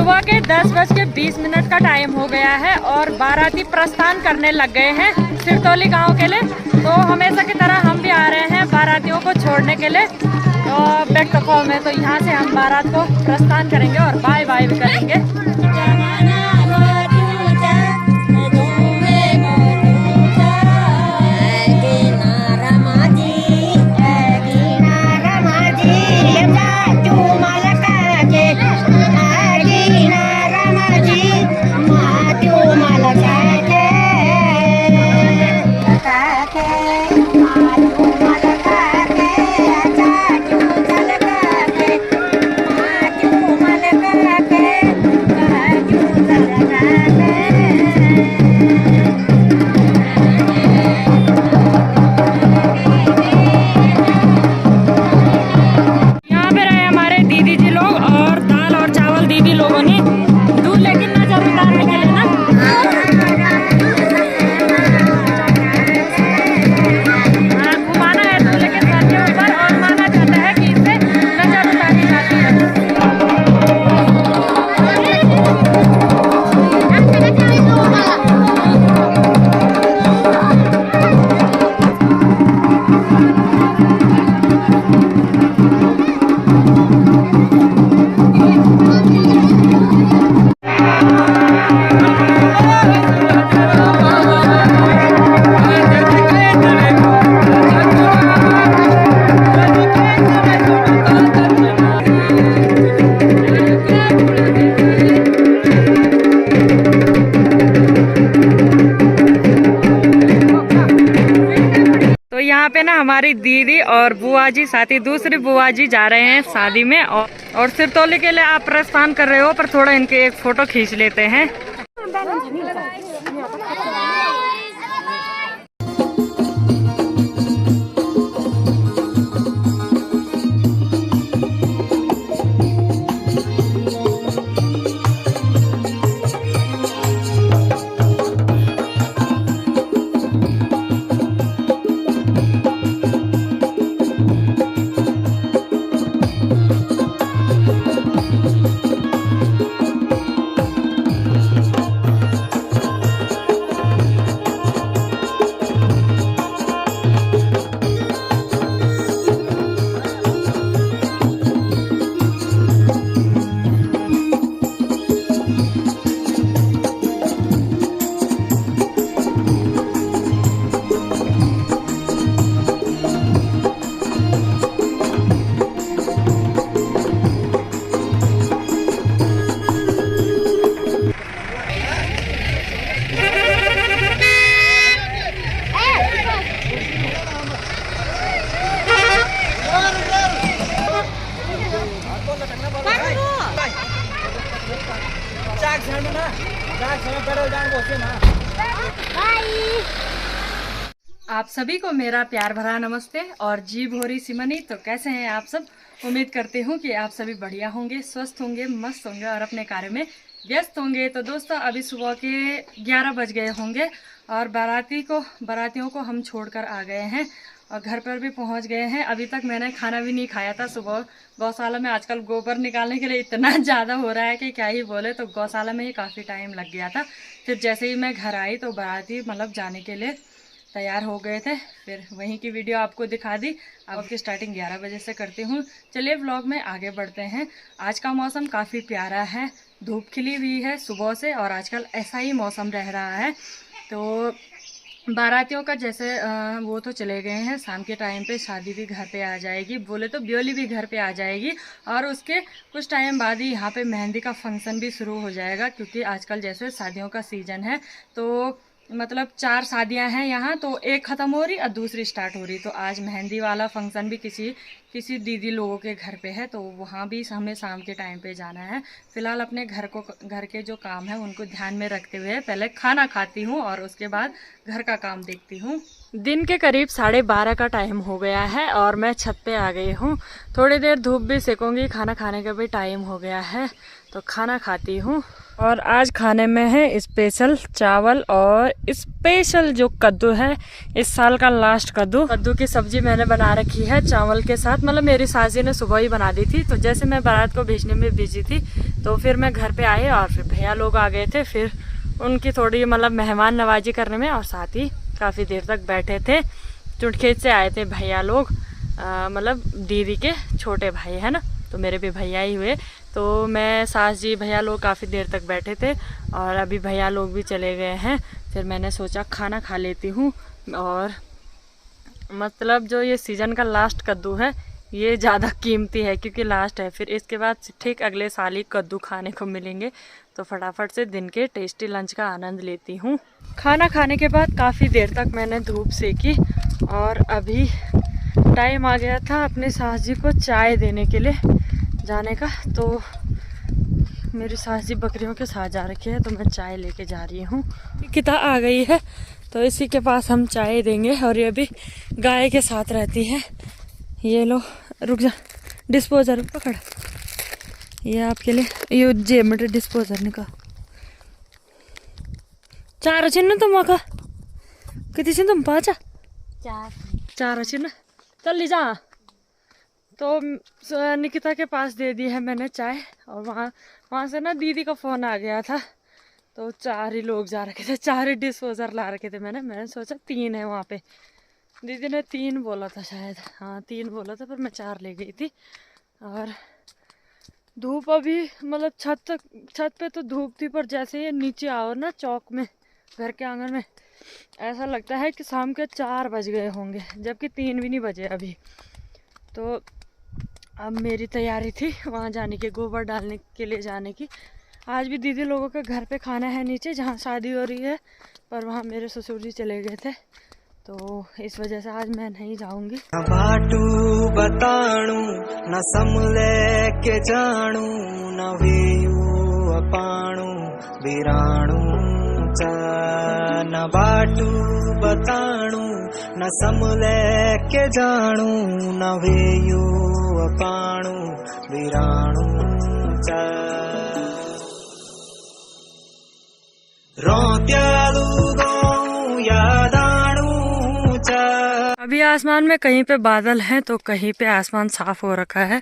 सुबह के 10:20 का टाइम हो गया है और बाराती प्रस्थान करने लग गए हैं सिरतौली गांव के लिए। तो हमेशा की तरह हम भी आ रहे हैं बारातियों को छोड़ने के लिए तो बेटकॉल में। तो यहाँ से हम बारात को प्रस्थान करेंगे और बाय बाय भी करेंगे। यहाँ पे ना हमारी दीदी और बुआ जी साथ ही दूसरी बुआ जी जा रहे हैं शादी में और सिरतौली के लिए आप प्रस्थान कर रहे हो, पर थोड़ा इनके एक फोटो खींच लेते हैं। आप सभी को मेरा प्यार भरा नमस्ते और जी भोरी सिमनी। तो कैसे हैं आप सब? उम्मीद करती हूँ कि आप सभी बढ़िया होंगे, स्वस्थ होंगे, मस्त होंगे और अपने कार्य में व्यस्त होंगे। तो दोस्तों अभी सुबह के 11 बज गए होंगे और बारातियों को हम छोड़कर आ गए हैं और घर पर भी पहुंच गए हैं। अभी तक मैंने खाना भी नहीं खाया था। सुबह गौशाला में आजकल गोबर निकालने के लिए इतना ज़्यादा हो रहा है कि क्या ही बोले। तो गौशाला में ही काफ़ी टाइम लग गया था। फिर जैसे ही मैं घर आई तो बाराती जाने के लिए तैयार हो गए थे। फिर वहीं की वीडियो आपको दिखा दी। अब की स्टार्टिंग 11 बजे से करती हूँ। चलिए व्लॉग में आगे बढ़ते हैं। आज का मौसम काफ़ी प्यारा है, धूप खिली हुई है सुबह से और आजकल ऐसा ही मौसम रह रहा है। तो बारातियों का जैसे वो तो चले गए हैं। शाम के टाइम पे शादी भी घर पे आ जाएगी, बोले तो ब्योली भी घर पे आ जाएगी और उसके कुछ टाइम बाद ही यहाँ पे मेहंदी का फंक्शन भी शुरू हो जाएगा, क्योंकि आजकल जैसे शादियों का सीज़न है। तो मतलब 4 शादियां हैं यहाँ, तो एक ख़त्म हो रही और दूसरी स्टार्ट हो रही। तो आज मेहंदी वाला फंक्शन भी किसी दीदी लोगों के घर पे है, तो वहाँ भी हमें शाम के टाइम पे जाना है। फ़िलहाल अपने घर के जो काम है उनको ध्यान में रखते हुए पहले खाना खाती हूँ और उसके बाद घर का काम देखती हूँ। दिन के करीब 12:30 का टाइम हो गया है और मैं छत पे आ गई हूँ। थोड़ी देर धूप भी सेकूँगी, खाना खाने का भी टाइम हो गया है तो खाना खाती हूँ। और आज खाने में है स्पेशल चावल और स्पेशल जो कद्दू है, इस साल का लास्ट कद्दू की सब्जी मैंने बना रखी है चावल के साथ। मतलब मेरी सासी ने सुबह ही बना दी थी, तो जैसे मैं बारात को भेजने में बिजी थी तो फिर मैं घर पे आई और फिर भैया लोग आ गए थे, फिर उनकी थोड़ी मतलब मेहमान नवाजी करने में, और साथ ही काफ़ी देर तक बैठे थे। चुटखेत से आए थे भैया लोग, मतलब दीदी के छोटे भाई है ना, तो मेरे भी भैया ही हुए। तो मैं सास जी भैया लोग काफ़ी देर तक बैठे थे और अभी भैया लोग भी चले गए हैं। फिर मैंने सोचा खाना खा लेती हूँ। और मतलब जो ये सीज़न का लास्ट कद्दू है ये ज़्यादा कीमती है क्योंकि लास्ट है, फिर इसके बाद ठीक अगले साल ही कद्दू खाने को मिलेंगे। तो फटाफट से दिन के टेस्टी लंच का आनंद लेती हूँ। खाना खाने के बाद काफ़ी देर तक मैंने धूप सेकी और अभी टाइम आ गया था अपने सास जी को चाय देने के लिए जाने का। तो मेरी सास जी बकरियों के साथ जा रखी है, तो मैं चाय लेके जा रही हूँ। किता आ गई है तो इसी के पास हम चाय देंगे। और ये भी गाय के साथ रहती है। ये लो, रुक जा, डिस्पोजर पकड़, ये आपके लिए, ये जेब में डिस्पोजर निकाल। चार अच्छे ना तुम का कितनी से तुम पाँच चार अच्छे ना, चल ली जा। तो निकिता के पास दे दी है मैंने चाय। और वहाँ से ना दीदी का फ़ोन आ गया था, तो 4 ही लोग जा रखे थे, 4 ही डिस्पोजर ला रखे थे। मैंने सोचा 3 है वहाँ पे, दीदी ने 3 बोला था शायद, हाँ 3 बोला था, पर मैं 4 ले गई थी। और धूप अभी मतलब छत पे तो धूप थी, पर जैसे ये नीचे आओ ना चौक में, घर के आंगन में, ऐसा लगता है कि शाम के 4 बज गए होंगे, जबकि 3 भी नहीं बजे अभी। तो अब मेरी तैयारी थी वहाँ जाने की, गोबर डालने के लिए जाने की। आज भी दीदी लोगों के घर पे खाना है नीचे जहाँ शादी हो रही है, पर वहाँ मेरे ससुर जी चले गए थे, तो इस वजह से आज मैं नहीं जाऊंगी। न बाटू बताणू न समले के जानू न वेयू अपाणू बिराणू चा। न बाटू बताणू न समले के जानू न वेयू अपाणू बिराणू चा। रोत्यालू गौ यादाणू। अभी आसमान में कहीं पे बादल हैं तो कहीं पे आसमान साफ हो रखा है।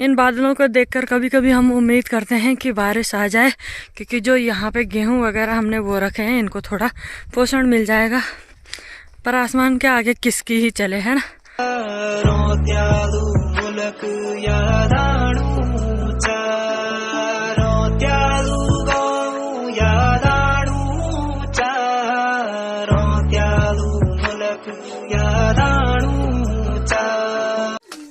इन बादलों को देखकर कभी कभी हम उम्मीद करते हैं कि बारिश आ जाए, क्योंकि जो यहाँ पे गेहूं वगैरह हमने वो रखे हैं इनको थोड़ा पोषण मिल जाएगा। पर आसमान के आगे किसकी ही चले, है ना।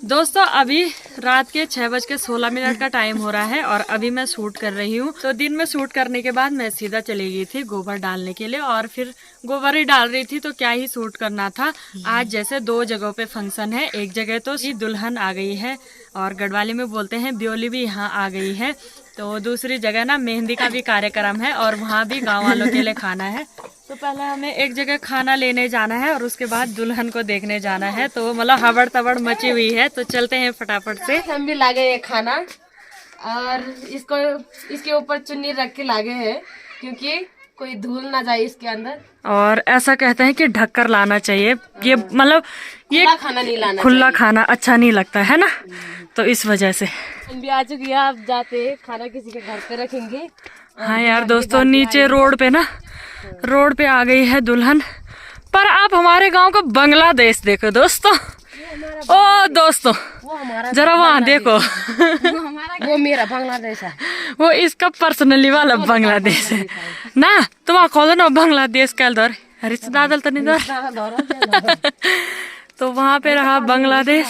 दोस्तों अभी रात के 6:16 का टाइम हो रहा है और अभी मैं शूट कर रही हूँ। तो दिन में शूट करने के बाद मैं सीधा चली गई थी गोबर डालने के लिए, और फिर गोबर ही डाल रही थी तो क्या ही शूट करना था। आज जैसे 2 जगहों पे फंक्शन है, एक जगह तो दुल्हन आ गई है और गढ़वाली में बोलते हैं ब्योली भी यहाँ आ गई है, तो दूसरी जगह ना मेहंदी का भी कार्यक्रम है और वहाँ भी गाँव वालों के लिए खाना है। तो पहले हमें एक जगह खाना लेने जाना है और उसके बाद दुल्हन को देखने जाना है। तो मतलब हबड़ तबड़ मची हुई है, तो चलते हैं फटाफट से। हम भी लागे ये खाना और इसके ऊपर चुन्नी रख के लागे हैं क्योंकि कोई धूल ना जाए इसके अंदर। और ऐसा कहते हैं कि ढक कर लाना चाहिए, ये मतलब ये खुला खाना नहीं लाना, खुला खाना अच्छा नहीं लगता है ना, तो इस वजह से। हम भी आ चुकी है, आप जाते खाना किसी के घर पे रखेंगे। हाँ यार दोस्तों, नीचे रोड पे आ गई है दुल्हन। पर आप हमारे गांव का बांग्लादेश देखो दोस्तों, ओ दोस्तों जरा वहाँ देखो। वो मेरा बांग्लादेश है, वो इसका पर्सनली वाला बांग्लादेश है ना। तुम खोलो ना बांग्लादेश का दौर रिश्तेदार तो नहीं दौर। तो वहाँ पे रहा बांग्लादेश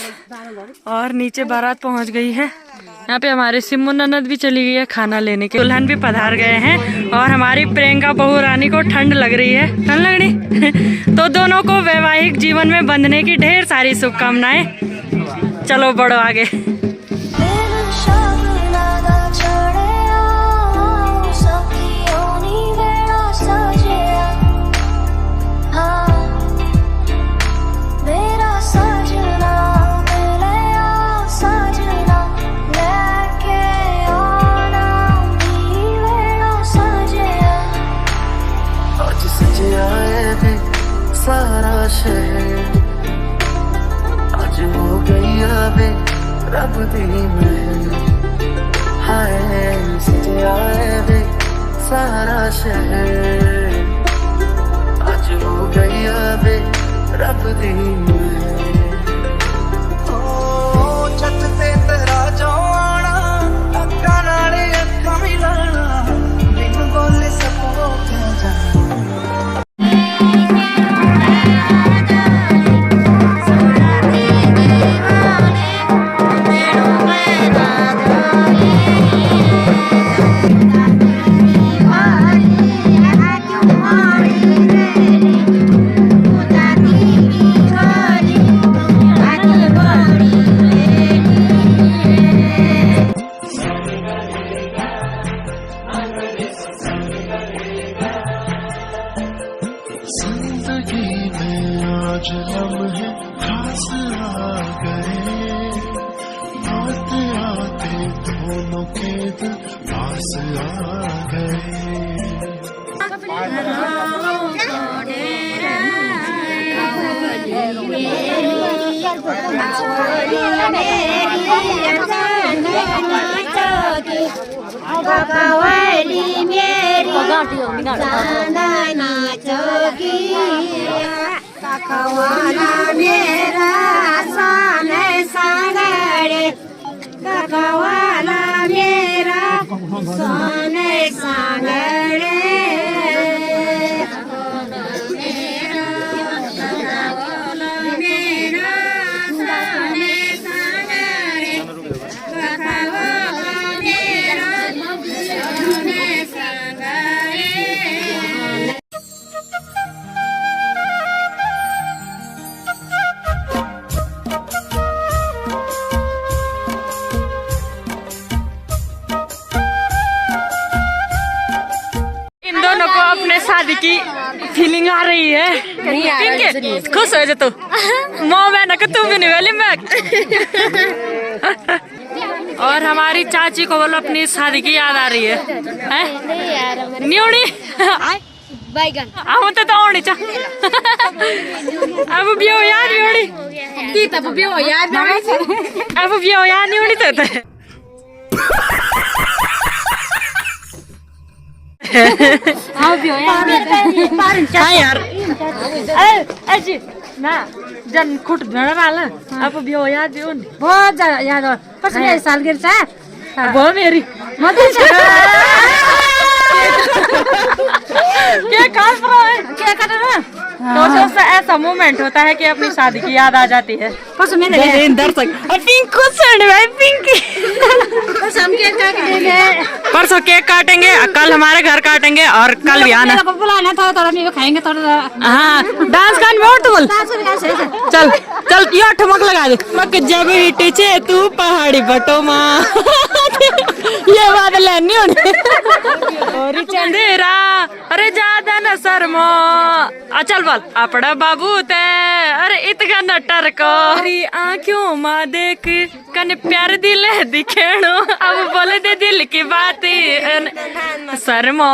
और नीचे बारात पहुँच गई है। यहाँ पे हमारे सिम्मू ननद भी चली गई है खाना लेने के, दुल्हन भी पधार गए हैं और हमारी प्रियंका बहू रानी को ठंड लग रही है, ठंड लग रही। तो दोनों को वैवाहिक जीवन में बंधने की ढेर सारी शुभकामनाएं। चलो बढ़ो आगे। रब दी महल हाय सजिया वे सारा शहर अज हो गई वे रब दी महल ओ छत ते तेरा जो आना अक्का नाले अक्का मिलाना बिन बोले सबको क्या जाना जिंदगी में आज लम्हे खास आ गए आते आते दोनों के दिल पास आ गए कवाली मेरी जाना नाचोगी कवाला मेरा सान सांगड़े कवाला मेरा सान सांगड़े अपने शादी की फीलिंग आ रही है पिंकी खुश हो जा तू माँ बहन का तू भी नहीं वाली मैं और हमारी चाची को बोलो अपनी शादी की याद आ रही है न्यूड़ी बैगन हम तो होनी चा अब भी हो याद न्यूड़ी ती तब भी हो याद अब भी हो याद न्यूड़ी तो हाँ यार ऐसी ना जन खुट धोने वाला अब भी हो याद भी उन बहुत ज्यादा याद हो पर मेरी सालगिरह वो मेरी क्या काट रहा है क्या कर रहा है तो उससे ऐसा मोमेंट होता है कि अपनी शादी की याद आ जाती है पर मैंने दर्शक पिंक खुश है पिंकी हम केक काटेंगे परसों केक काटेंगे कल हमारे घर काटेंगे और कल भी आना बुलाना था थोड़ा नहीं खाएंगे थोड़ा हाँ डांस कर बोल चल चल यो ठमक लगा दे मक जब टीचे तू पहाड़ी बटो माँ ये बात लेनी होनी चंदेरा अरे ज्यादा न शर्मो चल बोल अपना बाबू ते अरे इतना न टरको अरे आँखों माँ देख कने प्यार दिल दिखेणो अब बोले दे दिल की बात शर्मो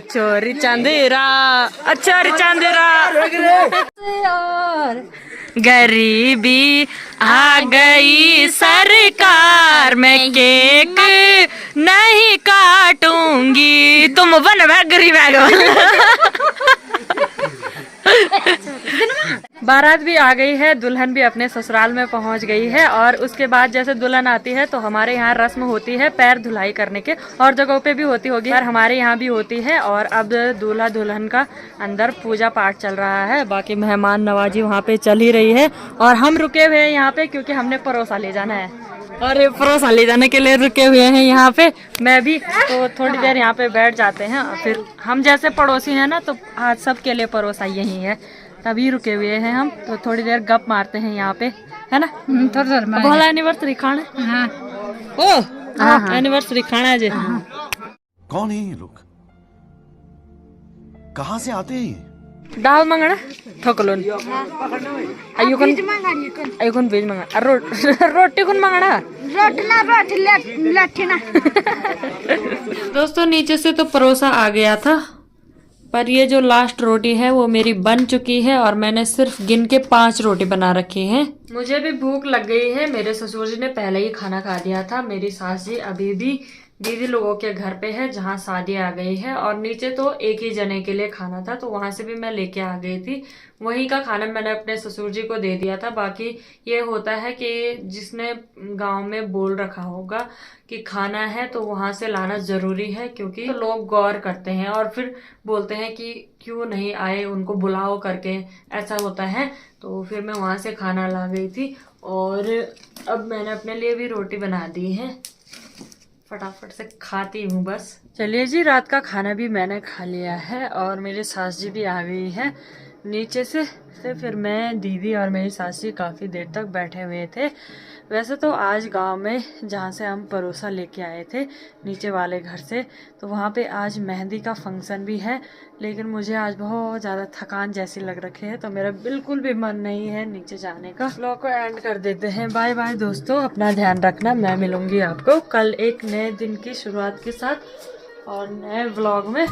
चोरी चंदेरा चोरी चंदेरा गरीबी आ गई सरकार मैं केक नहीं काटूंगी तुम बन गरीब बारात भी आ गई है दुल्हन भी अपने ससुराल में पहुंच गई है और उसके बाद जैसे दुल्हन आती है तो हमारे यहाँ रस्म होती है पैर धुलाई करने के और जगहों पे भी होती होगी और हमारे यहाँ भी होती है और अब दूल्हा दुल्हन का अंदर पूजा पाठ चल रहा है बाकी मेहमान नवाजी वहाँ पे चल ही रही है और हम रुके हुए हैं यहाँ पे क्योंकि हमने परोसा ले जाना है और परोसा ले जाने के लिए रुके हुए हैं यहाँ पे मैं भी तो थोड़ी देर यहाँ पे बैठ जाते हैं फिर हम जैसे पड़ोसी हैं ना तो आज सब के लिए परोसा यही है तभी रुके हुए हैं हम तो थोड़ी देर गप मारते हैं यहाँ पे है ना थोड़ा बोला एनिवर्सरी खाना ओ एनिवर्सरी खाना है जी कौन है ये लोग कहाँ से आते हैं दाल मंगना थोकलोन आयुकन बीज मंगना रोटी कौन मंगना रोटी ना दोस्तों नीचे से तो परोसा आ गया था पर ये जो लास्ट रोटी है वो मेरी बन चुकी है और मैंने सिर्फ गिन के 5 रोटी बना रखी है। मुझे भी भूख लग गई है। मेरे ससुर जी ने पहले ही खाना खा दिया था। मेरी सास जी अभी भी दीदी लोगों के घर पे है जहाँ शादी आ गई है, और नीचे तो एक ही जने के लिए खाना था तो वहां से भी मैं लेके आ गई थी। वहीं का खाना मैंने अपने ससुर जी को दे दिया था। बाकी ये होता है कि जिसने गांव में बोल रखा होगा कि खाना है तो वहां से लाना जरूरी है, क्योंकि तो लोग गौर करते हैं और फिर बोलते हैं कि क्यों नहीं आए, उनको बुलाओ करके, ऐसा होता है। तो फिर मैं वहां से खाना ला गई थी और अब मैंने अपने लिए भी रोटी बना दी है, फटाफट से खाती हूँ बस। चलिए जी, रात का खाना भी मैंने खा लिया है और मेरी सास जी भी आ गई है नीचे से। फिर मैं, दीदी और मेरी सास जी काफ़ी देर तक बैठे हुए थे। वैसे तो आज गांव में जहाँ से हम परोसा लेके आए थे नीचे वाले घर से, तो वहाँ पे आज मेहंदी का फंक्शन भी है, लेकिन मुझे आज बहुत ज़्यादा थकान जैसी लग रखी है तो मेरा बिल्कुल भी मन नहीं है नीचे जाने का। व्लॉग को एंड कर देते हैं। बाय बाय दोस्तों, अपना ध्यान रखना। मैं मिलूंगी आपको कल एक नए दिन की शुरुआत के साथ और नए व्लॉग में।